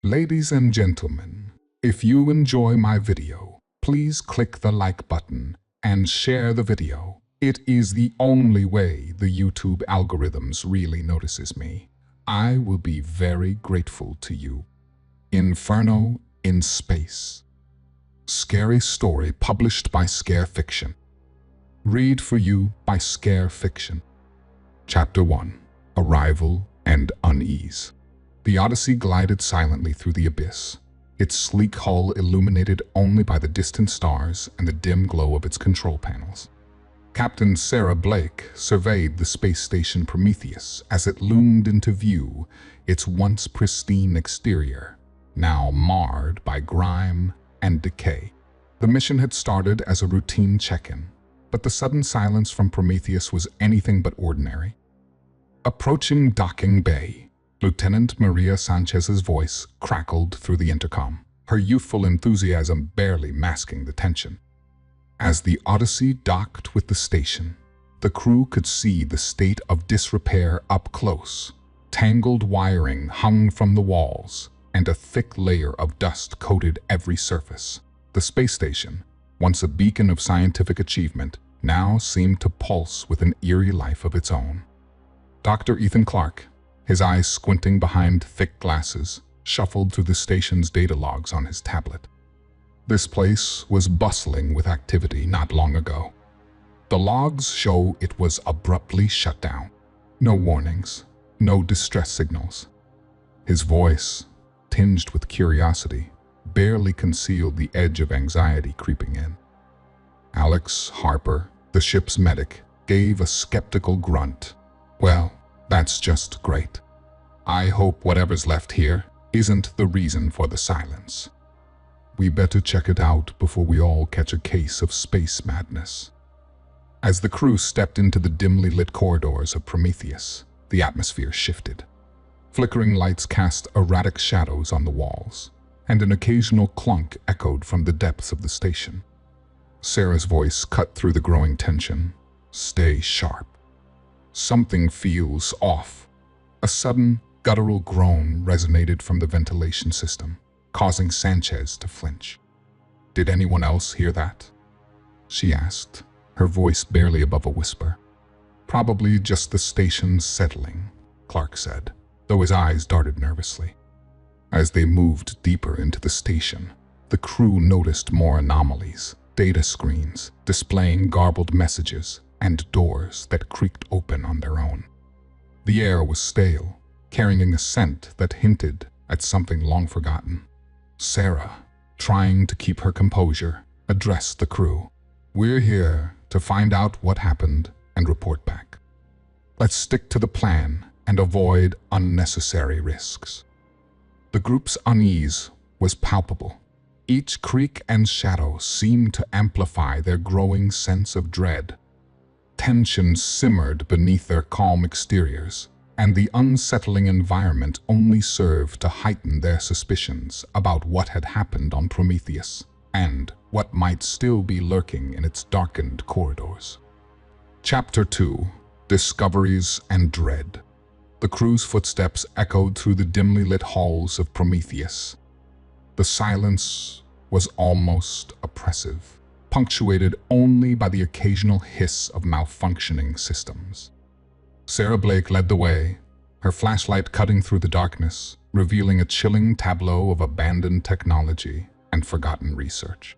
Ladies and gentlemen, if you enjoy my video, please click the like button and share the video. It is the only way the YouTube algorithms really notices me. I will be very grateful to you. Inferno in Space. Scary story published by Scare Fiction. Read for you by Scare Fiction. Chapter 1. Arrival and Unease. The Odyssey glided silently through the abyss, its sleek hull illuminated only by the distant stars and the dim glow of its control panels. Captain Sarah Blake surveyed the space station Prometheus as it loomed into view, its once pristine exterior, now marred by grime and decay. The mission had started as a routine check-in, but the sudden silence from Prometheus was anything but ordinary. Approaching docking bay, Lieutenant Maria Sanchez's voice crackled through the intercom, her youthful enthusiasm barely masking the tension. As the Odyssey docked with the station, the crew could see the state of disrepair up close. Tangled wiring hung from the walls, and a thick layer of dust coated every surface. The space station, once a beacon of scientific achievement, now seemed to pulse with an eerie life of its own. Dr. Ethan Clark, his eyes squinting behind thick glasses, shuffled through the station's data logs on his tablet. This place was bustling with activity not long ago. The logs show it was abruptly shut down. No warnings, no distress signals. His voice, tinged with curiosity, barely concealed the edge of anxiety creeping in. Alex Harper, the ship's medic, gave a skeptical grunt. Well, that's just great. I hope whatever's left here isn't the reason for the silence. We better check it out before we all catch a case of space madness. As the crew stepped into the dimly lit corridors of Prometheus, the atmosphere shifted. Flickering lights cast erratic shadows on the walls, and an occasional clunk echoed from the depths of the station. Sarah's voice cut through the growing tension. Stay sharp. Something feels off. A sudden, guttural groan resonated from the ventilation system, causing Sanchez to flinch. Did anyone else hear that? She asked, her voice barely above a whisper. Probably just the station's settling, Clark said, though his eyes darted nervously. As they moved deeper into the station, the crew noticed more anomalies, data screens displaying garbled messages, and doors that creaked open on their own. The air was stale, carrying a scent that hinted at something long forgotten. Sarah, trying to keep her composure, addressed the crew. We're here to find out what happened and report back. Let's stick to the plan and avoid unnecessary risks. The group's unease was palpable. Each creak and shadow seemed to amplify their growing sense of dread. Tension simmered beneath their calm exteriors, and the unsettling environment only served to heighten their suspicions about what had happened on Prometheus and what might still be lurking in its darkened corridors. Chapter 2. Discoveries and Dread. The crew's footsteps echoed through the dimly lit halls of Prometheus. The silence was almost oppressive, punctuated only by the occasional hiss of malfunctioning systems. Sarah Blake led the way, her flashlight cutting through the darkness, revealing a chilling tableau of abandoned technology and forgotten research.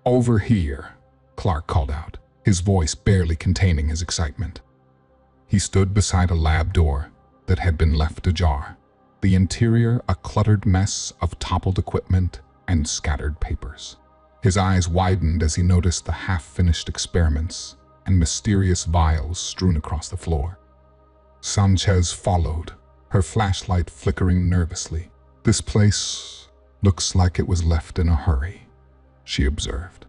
Over here, Clark called out, his voice barely containing his excitement. He stood beside a lab door that had been left ajar, the interior a cluttered mess of toppled equipment and scattered papers. His eyes widened as he noticed the half-finished experiments and mysterious vials strewn across the floor. Sanchez followed, her flashlight flickering nervously. This place looks like it was left in a hurry, she observed.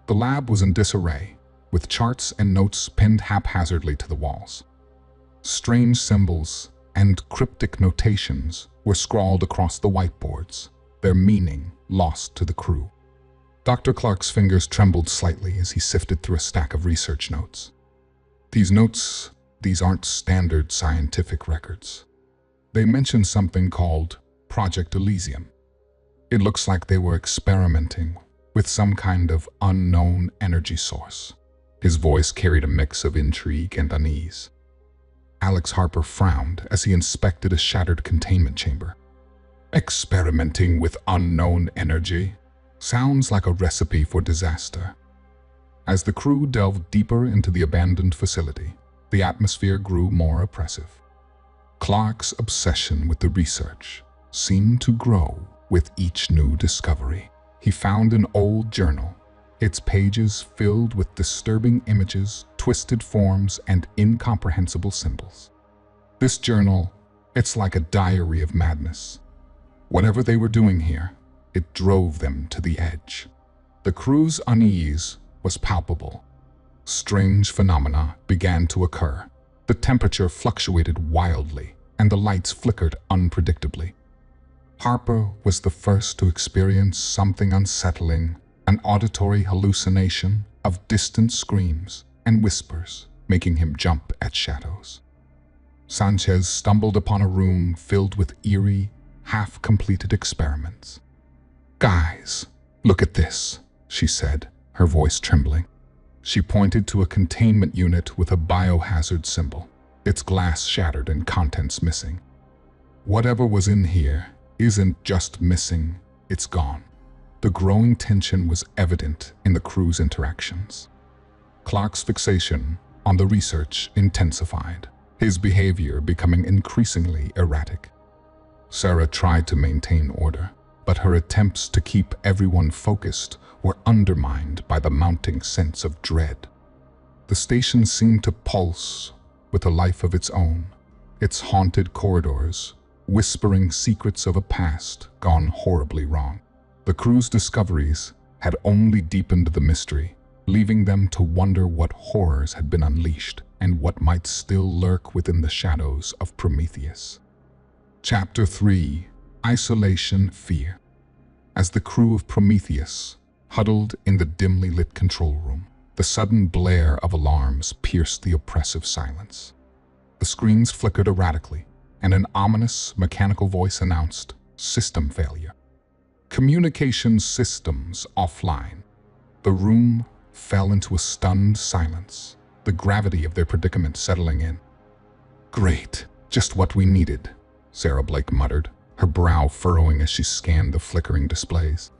The lab was in disarray, with charts and notes pinned haphazardly to the walls. Strange symbols and cryptic notations were scrawled across the whiteboards, their meaning lost to the crew. Dr. Clark's fingers trembled slightly as he sifted through a stack of research notes. These aren't standard scientific records. They mention something called Project Elysium. It looks like they were experimenting with some kind of unknown energy source. His voice carried a mix of intrigue and unease. Alex Harper frowned as he inspected a shattered containment chamber. Experimenting with unknown energy sounds like a recipe for disaster. As the crew delved deeper into the abandoned facility, the atmosphere grew more oppressive. Clark's obsession with the research seemed to grow with each new discovery. He found an old journal, its pages filled with disturbing images, twisted forms, and incomprehensible symbols. This journal, it's like a diary of madness. Whatever they were doing here, it drove them to the edge. The crew's unease was palpable. Strange phenomena began to occur. The temperature fluctuated wildly, and the lights flickered unpredictably. Harper was the first to experience something unsettling, an auditory hallucination of distant screams and whispers, making him jump at shadows. Sanchez stumbled upon a room filled with eerie, half-completed experiments. "Guys, look at this," she said, her voice trembling. She pointed to a containment unit with a biohazard symbol, its glass shattered and contents missing. Whatever was in here isn't just missing, it's gone. The growing tension was evident in the crew's interactions. Clark's fixation on the research intensified, his behavior becoming increasingly erratic. Sarah tried to maintain order, but her attempts to keep everyone focused were undermined by the mounting sense of dread. The station seemed to pulse with a life of its own, its haunted corridors whispering secrets of a past gone horribly wrong. The crew's discoveries had only deepened the mystery, leaving them to wonder what horrors had been unleashed and what might still lurk within the shadows of Prometheus. Chapter 3: Isolation Fear. As the crew of Prometheus huddled in the dimly lit control room, the sudden blare of alarms pierced the oppressive silence. The screens flickered erratically, and an ominous mechanical voice announced, "System failure. Communications systems offline." The room fell into a stunned silence, the gravity of their predicament settling in. "Great, just what we needed," Sarah Blake muttered, her brow furrowing as she scanned the flickering displays.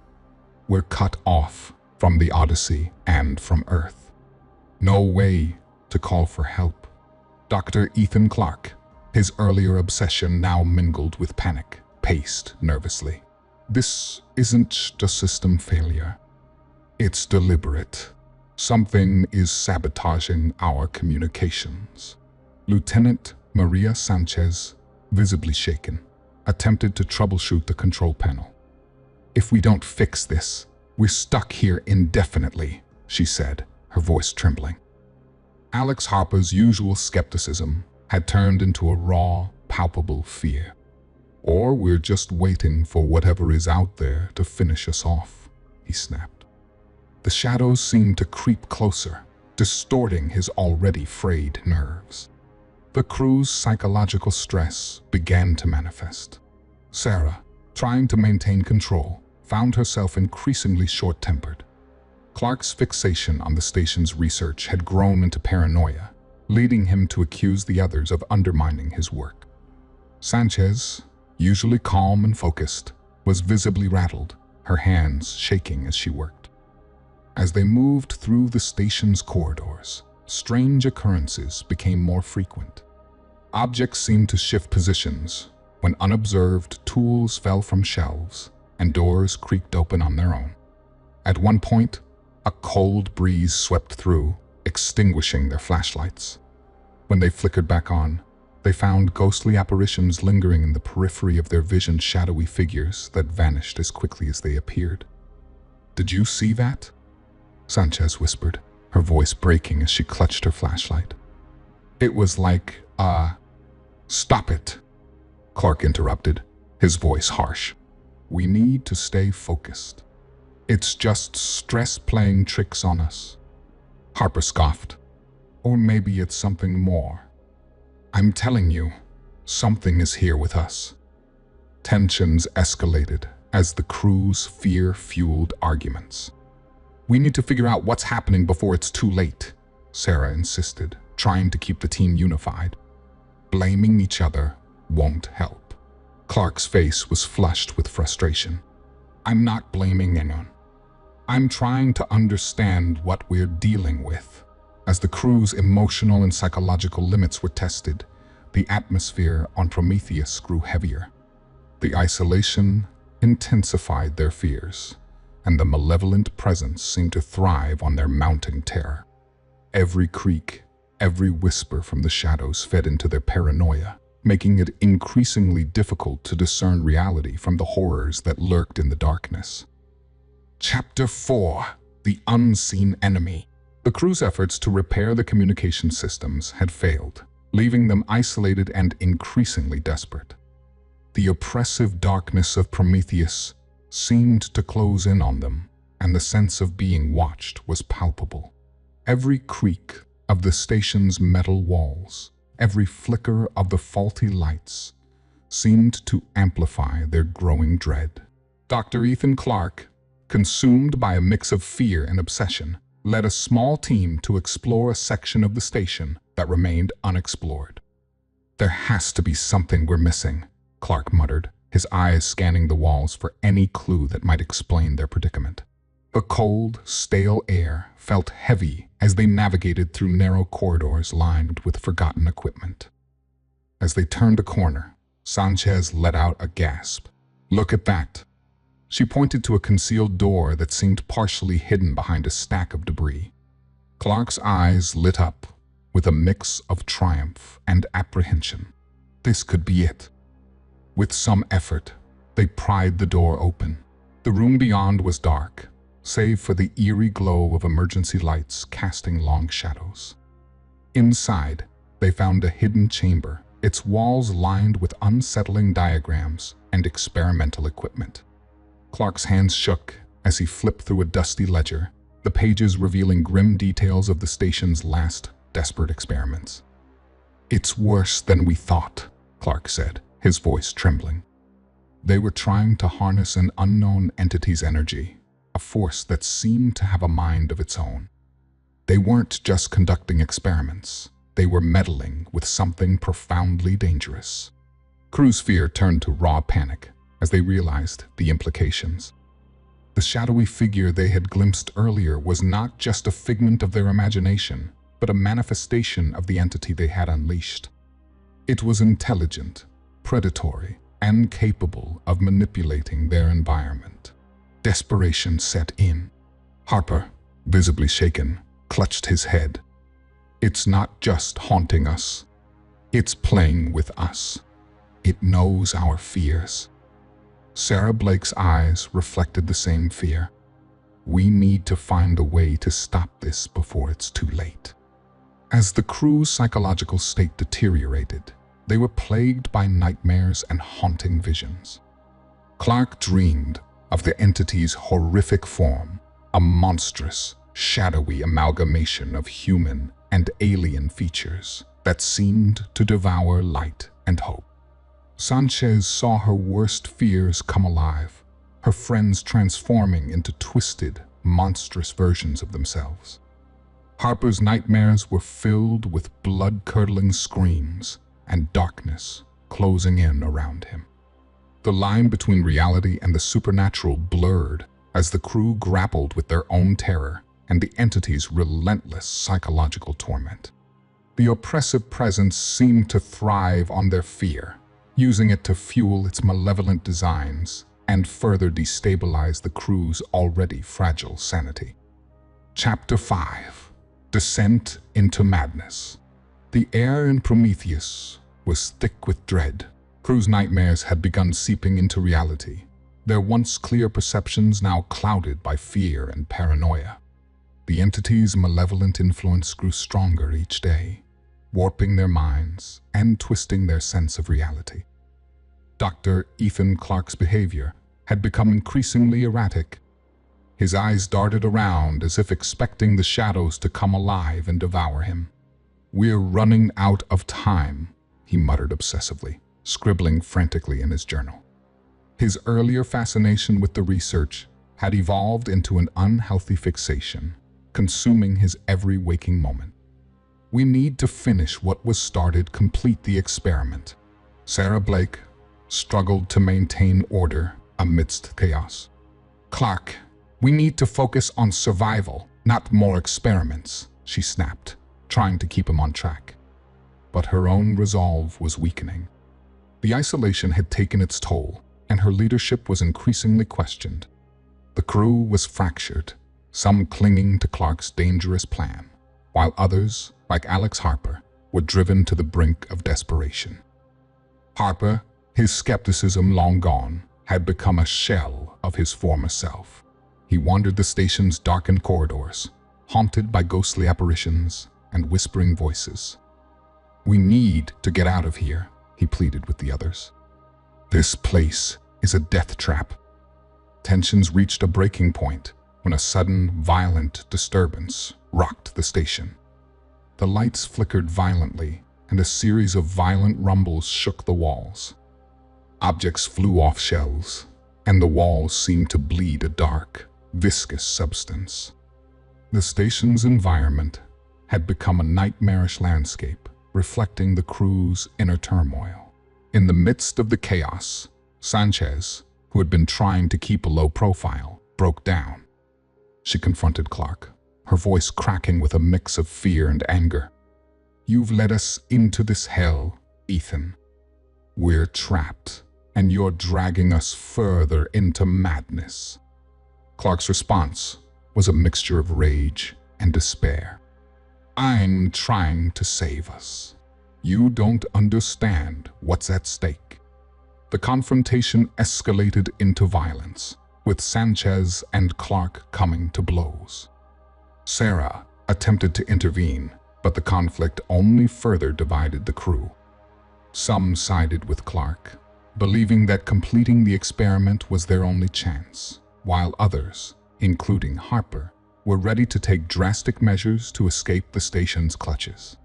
"We're cut off from the Odyssey and from Earth. No way to call for help." Dr. Ethan Clark, his earlier obsession now mingled with panic, paced nervously. "This isn't just a system failure. It's deliberate. Something is sabotaging our communications." Lieutenant Maria Sanchez, visibly shaken, attempted to troubleshoot the control panel. "If we don't fix this, we're stuck here indefinitely," she said, her voice trembling. Alex Harper's usual skepticism had turned into a raw, palpable fear. "Or we're just waiting for whatever is out there to finish us off," he snapped. The shadows seemed to creep closer, distorting his already frayed nerves. The crew's psychological stress began to manifest. Sarah, trying to maintain control, found herself increasingly short-tempered. Clark's fixation on the station's research had grown into paranoia, leading him to accuse the others of undermining his work. Sanchez, usually calm and focused, was visibly rattled, her hands shaking as she worked. As they moved through the station's corridors, strange occurrences became more frequent. Objects seemed to shift positions. When unobserved, tools fell from shelves, and doors creaked open on their own. At one point, a cold breeze swept through, extinguishing their flashlights. When they flickered back on, they found ghostly apparitions lingering in the periphery of their vision, shadowy figures that vanished as quickly as they appeared. "Did you see that?" Sanchez whispered, her voice breaking as she clutched her flashlight. "It was like, Stop it," Clark interrupted, his voice harsh. "We need to stay focused. It's just stress playing tricks on us." Harper scoffed. "Or maybe it's something more. I'm telling you, something is here with us." Tensions escalated as the crew's fear-fueled arguments. "We need to figure out what's happening before it's too late," Sarah insisted, trying to keep the team unified. Blaming each other won't help. Clark's face was flushed with frustration. "I'm not blaming anyone. I'm trying to understand what we're dealing with." As the crew's emotional and psychological limits were tested, the atmosphere on Prometheus grew heavier. The isolation intensified their fears, and the malevolent presence seemed to thrive on their mounting terror. Every creak, every whisper from the shadows fed into their paranoia, making it increasingly difficult to discern reality from the horrors that lurked in the darkness. Chapter 4: The Unseen Enemy. The crew's efforts to repair the communication systems had failed, leaving them isolated and increasingly desperate. The oppressive darkness of Prometheus seemed to close in on them, and the sense of being watched was palpable. Every creak of the station's metal walls, every flicker of the faulty lights, seemed to amplify their growing dread. Dr. Ethan Clark, consumed by a mix of fear and obsession, led a small team to explore a section of the station that remained unexplored. "There has to be something we're missing," Clark muttered, his eyes scanning the walls for any clue that might explain their predicament. The cold, stale air felt heavy as they navigated through narrow corridors lined with forgotten equipment. As they turned a corner, Sanchez let out a gasp. "Look at that!" She pointed to a concealed door that seemed partially hidden behind a stack of debris. Clark's eyes lit up with a mix of triumph and apprehension. This could be it. With some effort, they pried the door open. The room beyond was dark, save for the eerie glow of emergency lights casting long shadows. Inside, they found a hidden chamber, its walls lined with unsettling diagrams and experimental equipment. Clark's hands shook as he flipped through a dusty ledger, the pages revealing grim details of the station's last desperate experiments. "It's worse than we thought," Clark said, his voice trembling. They were trying to harness an unknown entity's energy, a force that seemed to have a mind of its own. They weren't just conducting experiments, they were meddling with something profoundly dangerous. Crew's fear turned to raw panic as they realized the implications. The shadowy figure they had glimpsed earlier was not just a figment of their imagination, but a manifestation of the entity they had unleashed. It was intelligent, predatory, and capable of manipulating their environment. Desperation set in. Harper, visibly shaken, clutched his head. "It's not just haunting us. It's playing with us. It knows our fears." Sarah Blake's eyes reflected the same fear. "We need to find a way to stop this before it's too late." As the crew's psychological state deteriorated, they were plagued by nightmares and haunting visions. Clark dreamed of the entity's horrific form, a monstrous, shadowy amalgamation of human and alien features that seemed to devour light and hope. Sanchez saw her worst fears come alive, her friends transforming into twisted, monstrous versions of themselves. Harper's nightmares were filled with blood-curdling screams and darkness closing in around him. The line between reality and the supernatural blurred as the crew grappled with their own terror and the entity's relentless psychological torment. The oppressive presence seemed to thrive on their fear, using it to fuel its malevolent designs and further destabilize the crew's already fragile sanity. Chapter 5: Descent into Madness. The air in Prometheus was thick with dread. Crew's nightmares had begun seeping into reality, their once clear perceptions now clouded by fear and paranoia. The entity's malevolent influence grew stronger each day, warping their minds and twisting their sense of reality. Dr. Ethan Clark's behavior had become increasingly erratic. His eyes darted around as if expecting the shadows to come alive and devour him. "We're running out of time," he muttered obsessively, scribbling frantically in his journal. His earlier fascination with the research had evolved into an unhealthy fixation, consuming his every waking moment. "We need to finish what was started, complete the experiment." Sarah Blake struggled to maintain order amidst chaos. "Clark, we need to focus on survival, not more experiments," she snapped, trying to keep him on track. But her own resolve was weakening. The isolation had taken its toll, and her leadership was increasingly questioned. The crew was fractured, some clinging to Clark's dangerous plan, while others, like Alex Harper, were driven to the brink of desperation. Harper, his skepticism long gone, had become a shell of his former self. He wandered the station's darkened corridors, haunted by ghostly apparitions and whispering voices. "We need to get out of here," he pleaded with the others. "This place is a death trap." Tensions reached a breaking point when a sudden, violent disturbance rocked the station. The lights flickered violently, and a series of violent rumbles shook the walls. Objects flew off shelves, and the walls seemed to bleed a dark, viscous substance. The station's environment had become a nightmarish landscape, reflecting the crew's inner turmoil. In the midst of the chaos, Sanchez, who had been trying to keep a low profile, broke down. She confronted Clark, her voice cracking with a mix of fear and anger. "You've led us into this hell, Ethan. We're trapped, and you're dragging us further into madness." Clark's response was a mixture of rage and despair. "I'm trying to save us. You don't understand what's at stake." The confrontation escalated into violence, with Sanchez and Clark coming to blows. Sarah attempted to intervene, but the conflict only further divided the crew. Some sided with Clark, believing that completing the experiment was their only chance, while others, including Harper, were ready to take drastic measures to escape the station's clutches.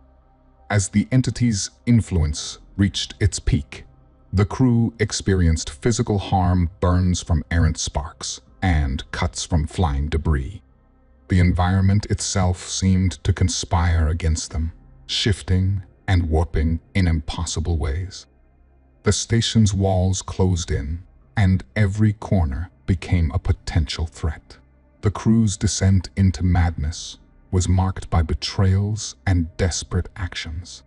As the entity's influence reached its peak, the crew experienced physical harm, burns from errant sparks, and cuts from flying debris. The environment itself seemed to conspire against them, shifting and warping in impossible ways. The station's walls closed in, and every corner became a potential threat. The crew's descent into madness was marked by betrayals and desperate actions.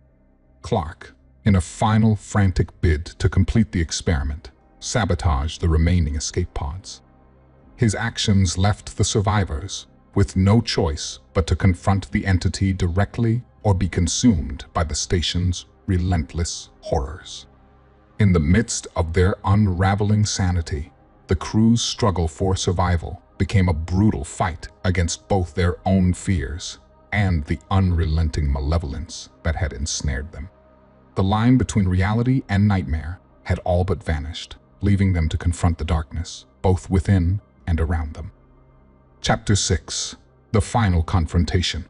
Clark, in a final frantic bid to complete the experiment, sabotaged the remaining escape pods. His actions left the survivors with no choice but to confront the entity directly or be consumed by the station's relentless horrors. In the midst of their unraveling sanity, the crew's struggle for survival became a brutal fight against both their own fears and the unrelenting malevolence that had ensnared them. The line between reality and nightmare had all but vanished, leaving them to confront the darkness, both within and around them. Chapter 6. The Final Confrontation.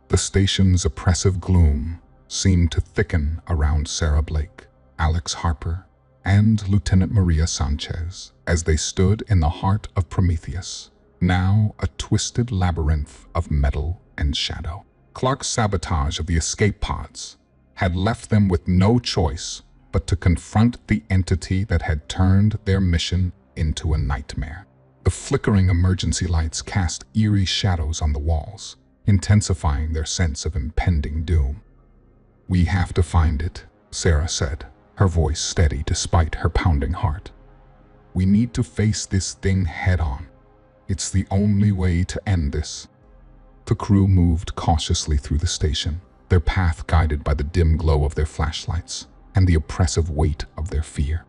The station's oppressive gloom seemed to thicken around Sarah Blake, Alex Harper, and Lieutenant Maria Sanchez as they stood in the heart of Prometheus, now a twisted labyrinth of metal and shadow. Clark's sabotage of the escape pods had left them with no choice but to confront the entity that had turned their mission into a nightmare. The flickering emergency lights cast eerie shadows on the walls, intensifying their sense of impending doom. "We have to find it," Sarah said, her voice steady despite her pounding heart. "We need to face this thing head-on. It's the only way to end this." The crew moved cautiously through the station, their path guided by the dim glow of their flashlights and the oppressive weight of their fear.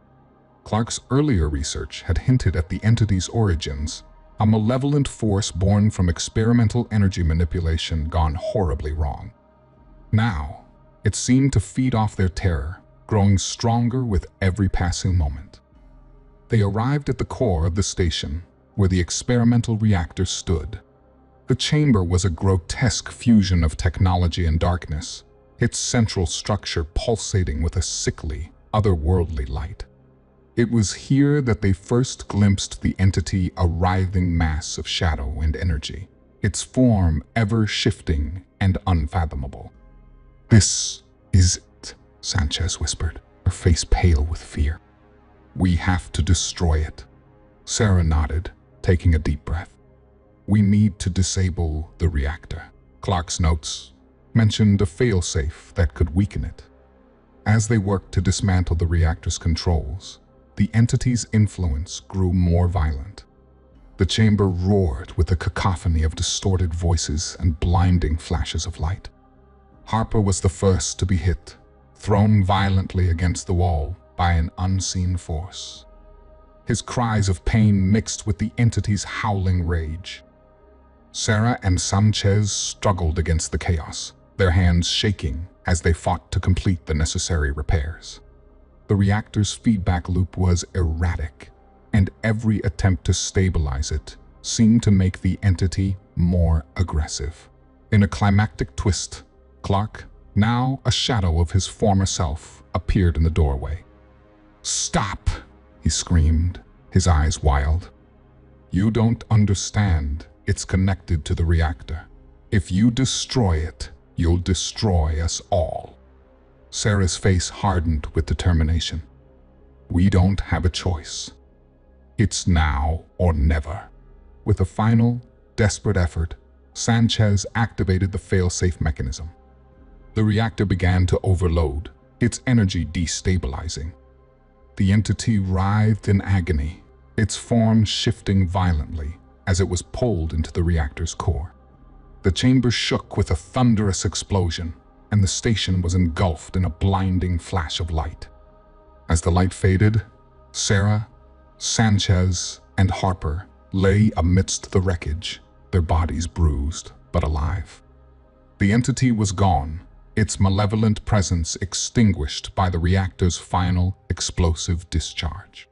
Clark's earlier research had hinted at the entity's origins, a malevolent force born from experimental energy manipulation gone horribly wrong. Now, it seemed to feed off their terror, growing stronger with every passing moment. They arrived at the core of the station, where the experimental reactor stood. The chamber was a grotesque fusion of technology and darkness, its central structure pulsating with a sickly, otherworldly light. It was here that they first glimpsed the entity, a writhing mass of shadow and energy, its form ever shifting and unfathomable. "This is it," Sanchez whispered, her face pale with fear. "We have to destroy it." Sarah nodded, taking a deep breath. "We need to disable the reactor." Clark's notes mentioned a failsafe that could weaken it. As they worked to dismantle the reactor's controls, the entity's influence grew more violent. The chamber roared with a cacophony of distorted voices and blinding flashes of light. Harper was the first to be hit, thrown violently against the wall by an unseen force. His cries of pain mixed with the entity's howling rage. Sarah and Sanchez struggled against the chaos, their hands shaking as they fought to complete the necessary repairs. The reactor's feedback loop was erratic, and every attempt to stabilize it seemed to make the entity more aggressive. In a climactic twist, Clark, now a shadow of his former self, appeared in the doorway. "Stop!" he screamed, his eyes wild. "You don't understand. It's connected to the reactor. If you destroy it, you'll destroy us all." Sarah's face hardened with determination. "We don't have a choice. It's now or never." With a final, desperate effort, Sanchez activated the failsafe mechanism. The reactor began to overload, its energy destabilizing. The entity writhed in agony, its form shifting violently as it was pulled into the reactor's core. The chamber shook with a thunderous explosion, and the station was engulfed in a blinding flash of light. As the light faded, Sarah, Sanchez, and Harper lay amidst the wreckage, their bodies bruised but alive. The entity was gone, its malevolent presence extinguished by the reactor's final explosive discharge.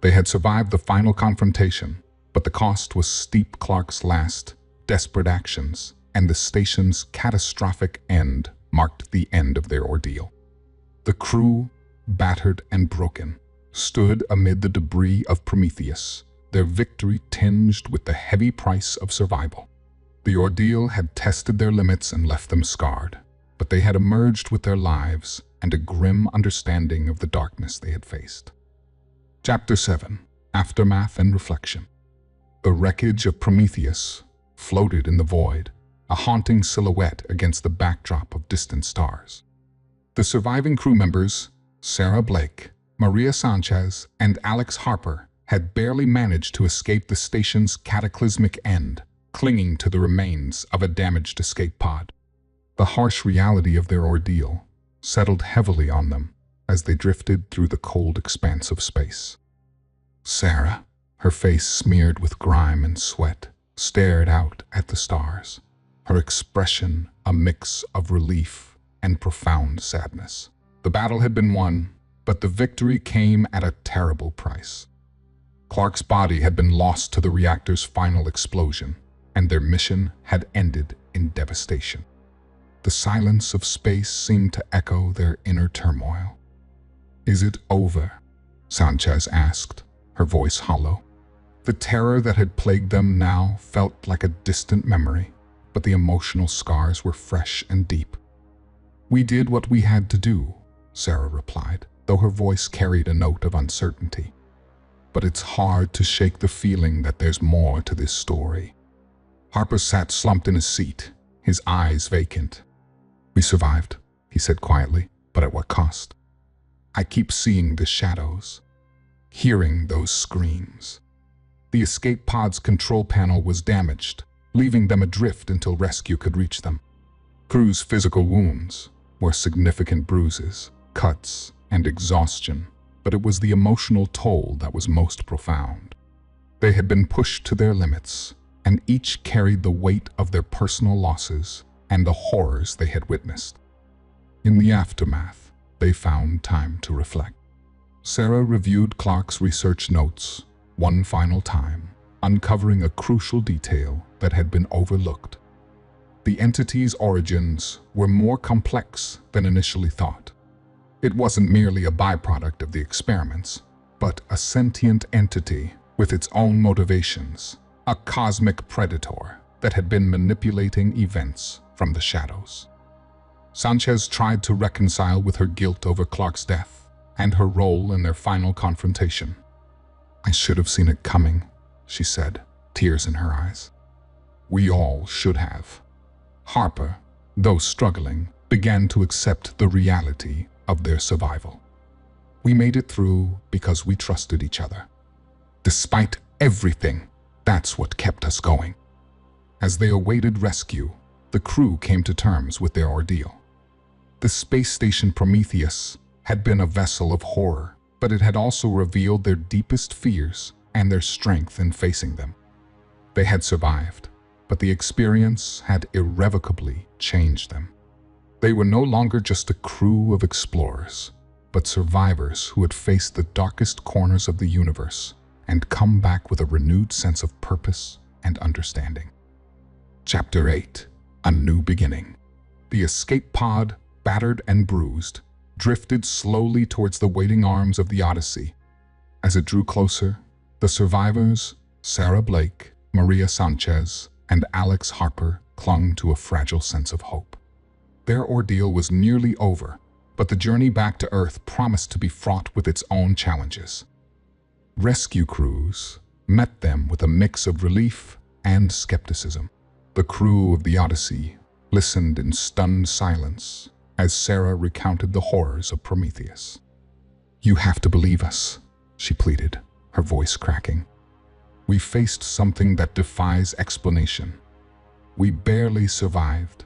They had survived the final confrontation, but the cost was steep. Clark's last, desperate actions, and the station's catastrophic end marked the end of their ordeal. The crew, battered and broken, stood amid the debris of Prometheus, their victory tinged with the heavy price of survival. The ordeal had tested their limits and left them scarred, but they had emerged with their lives and a grim understanding of the darkness they had faced. Chapter 7: Aftermath and Reflection. The wreckage of Prometheus floated in the void, a haunting silhouette against the backdrop of distant stars. The surviving crew members, Sarah Blake, Maria Sanchez, and Alex Harper, had barely managed to escape the station's cataclysmic end, clinging to the remains of a damaged escape pod. The harsh reality of their ordeal settled heavily on them as they drifted through the cold expanse of space. Sarah, her face smeared with grime and sweat, stared out at the stars, her expression a mix of relief and profound sadness. The battle had been won, but the victory came at a terrible price. Clark's body had been lost to the reactor's final explosion, and their mission had ended in devastation. The silence of space seemed to echo their inner turmoil. "Is it over?" Sanchez asked, her voice hollow. The terror that had plagued them now felt like a distant memory, but the emotional scars were fresh and deep. "We did what we had to do," Sarah replied, though her voice carried a note of uncertainty. "But it's hard to shake the feeling that there's more to this story." Harper sat slumped in his seat, his eyes vacant. "We survived," he said quietly, "but at what cost? I keep seeing the shadows, hearing those screams." The escape pod's control panel was damaged, leaving them adrift until rescue could reach them. Crew's physical wounds were significant bruises, cuts, and exhaustion, but it was the emotional toll that was most profound. They had been pushed to their limits, and each carried the weight of their personal losses and the horrors they had witnessed. In the aftermath, they found time to reflect. Sarah reviewed Clark's research notes one final time, uncovering a crucial detail that had been overlooked. The entity's origins were more complex than initially thought. It wasn't merely a byproduct of the experiments. but a sentient entity with its own motivations, a cosmic predator that had been manipulating events from the shadows. Sanchez tried to reconcile with her guilt over Clark's death and her role in their final confrontation. "I should have seen it coming," she said, tears in her eyes. "We all should have." Harper, though struggling, began to accept the reality of their survival. "We made it through because we trusted each other. Despite everything, that's what kept us going." As they awaited rescue, the crew came to terms with their ordeal. The space station Prometheus had been a vessel of horror, but it had also revealed their deepest fears and their strength in facing them. They had survived, but the experience had irrevocably changed them. They were no longer just a crew of explorers, but survivors who had faced the darkest corners of the universe and come back with a renewed sense of purpose and understanding. Chapter 8: A New Beginning. The escape pod, battered and bruised, drifted slowly towards the waiting arms of the Odyssey. As it drew closer, the survivors, Sarah Blake, Maria Sanchez, and Alex Harper, clung to a fragile sense of hope. Their ordeal was nearly over, but the journey back to Earth promised to be fraught with its own challenges. Rescue crews met them with a mix of relief and skepticism. The crew of the Odyssey listened in stunned silence as Sarah recounted the horrors of Prometheus. "You have to believe us," she pleaded, her voice cracking. "We faced something that defies explanation. We barely survived."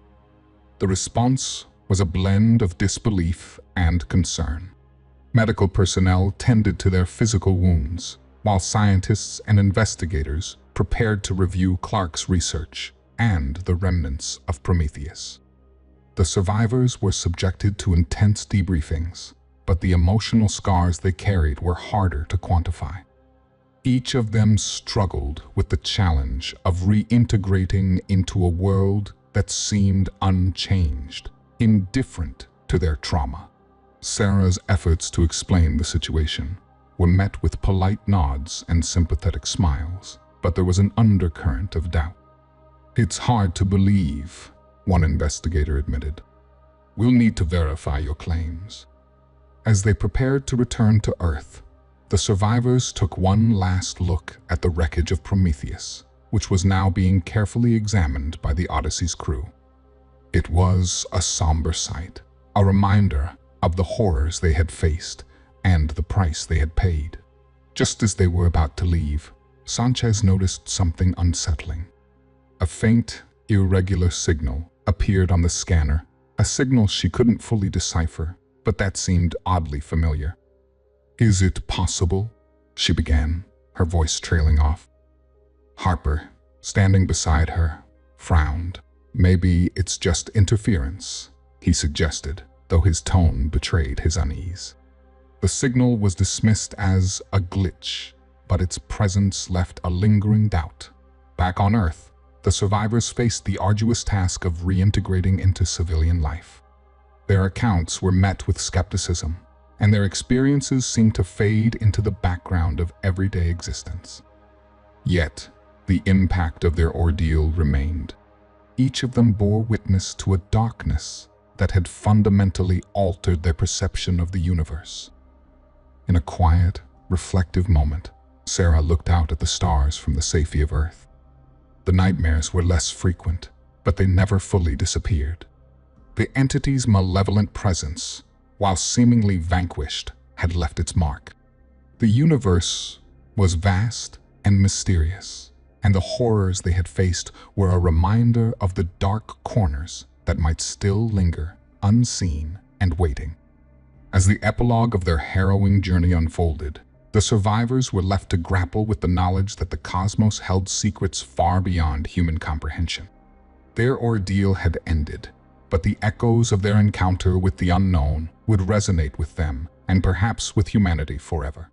The response was a blend of disbelief and concern. Medical personnel tended to their physical wounds, while scientists and investigators prepared to review Clark's research and the remnants of Prometheus. The survivors were subjected to intense debriefings, but the emotional scars they carried were harder to quantify. Each of them struggled with the challenge of reintegrating into a world that seemed unchanged, indifferent to their trauma. Sarah's efforts to explain the situation were met with polite nods and sympathetic smiles, but there was an undercurrent of doubt. "It's hard to believe," one investigator admitted. "We'll need to verify your claims." As they prepared to return to Earth, the survivors took one last look at the wreckage of Prometheus, which was now being carefully examined by the Odyssey's crew. It was a somber sight, a reminder of the horrors they had faced and the price they had paid. Just as they were about to leave, Sanchez noticed something unsettling. A faint, irregular signal appeared on the scanner, a signal she couldn't fully decipher, but that seemed oddly familiar. "Is it possible?" she began, her voice trailing off. Harper, standing beside her, frowned. "Maybe it's just interference," he suggested, though his tone betrayed his unease. The signal was dismissed as a glitch, but its presence left a lingering doubt. Back on Earth, the survivors faced the arduous task of reintegrating into civilian life. Their accounts were met with skepticism, and their experiences seemed to fade into the background of everyday existence. Yet, the impact of their ordeal remained. Each of them bore witness to a darkness that had fundamentally altered their perception of the universe. In a quiet, reflective moment, Sarah looked out at the stars from the safety of Earth. The nightmares were less frequent, but they never fully disappeared. The entity's malevolent presence, while seemingly vanquished, had left its mark. The universe was vast and mysterious, and the horrors they had faced were a reminder of the dark corners that might still linger, unseen and waiting. As the epilogue of their harrowing journey unfolded, the survivors were left to grapple with the knowledge that the cosmos held secrets far beyond human comprehension. Their ordeal had ended, but the echoes of their encounter with the unknown would resonate with them and perhaps with humanity forever.